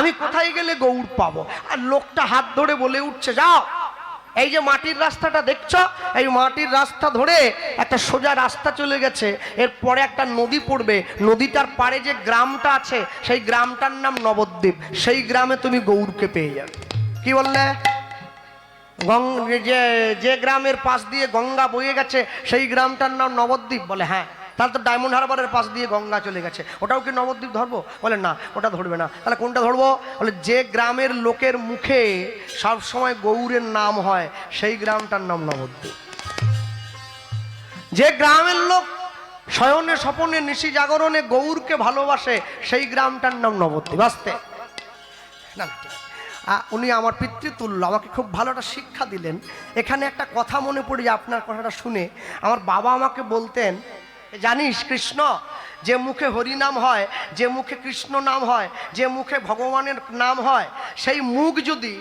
আমি কোথায় গেলে গৌর পাবো। আর লোকটা হাত ধরে বলে উঠছে, যাও এই যে মাটির রাস্তাটা দেখছো, এই মাটির রাস্তা ধরে একটা সোজা রাস্তা চলে গেছে, এরপরে একটা নদী পড়বে, নদীটার পাড়ে যে গ্রামটা আছে সেই গ্রামটার নাম নবদ্বীপ, সেই গ্রামে তুমি গৌরকে পেয়ে যাবে। কি বললে? যে গ্রামের পাশ দিয়ে গঙ্গা বয়ে গেছে সেই গ্রামটার নাম নবদ্বীপ। বলে হ্যাঁ। তাহলে তো ডায়মন্ড হারবারের পাশ দিয়ে গঙ্গা চলে গেছে, ওটাও কি নবদ্বীপ ধরবো? বলে না, ওটা ধরবে না। তাহলে কোনটা ধরবো? বলে যে গ্রামের লোকের মুখে সব সময় গৌরের নাম হয় সেই গ্রামটার নাম নবদ্বীপ। যে গ্রামের লোক শয়নে স্বপনে নিশি জাগরণে গৌরকে ভালোবাসে সেই গ্রামটার নাম নবদ্বীপ। আসতে না, উনি আমার পিতৃতুল্য, আমাকে খুব ভালো একটা শিক্ষা দিলেন। এখানে একটা কথা মনে পড়ে, আপনার কথাটা শুনে আমার বাবা আমাকে বলতেন, জানিস কৃষ্ণ, যে মুখে হরি নাম হয়, যে মুখে কৃষ্ণ নাম হয়, যে মুখে ভগবানের নাম হয়, সেই মুখ যদি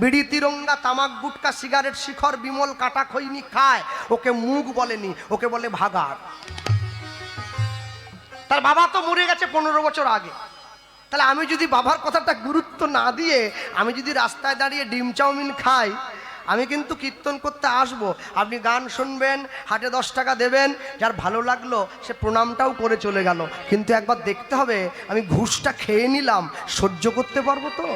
বিড়ি তিরঙ্গা তামাক গুটকা সিগারেট শিখর বিমল কাটা খৈনি খায়, ওকে মুখ বলেনি, ওকে বলে ভাগাড়। তার বাবা তো মরে গেছে 15 বছর আগে। তাহলে আমি যদি বাবার কথাটা গুরুত্ব না দিয়ে আমি যদি রাস্তায় দাঁড়িয়ে ডিম চাউমিন খাই, আমি কিন্তু কীর্তন করতে আসবো, আপনি গান শুনবেন, হাটে 10 টাকা দেবেন, যার ভালো লাগলো সে প্রণামটাও করে চলে গেল, কিন্তু একবার দেখতে হবে আমি ঘুষটা খেয়ে নিলাম, সহ্য করতে পারবো তো?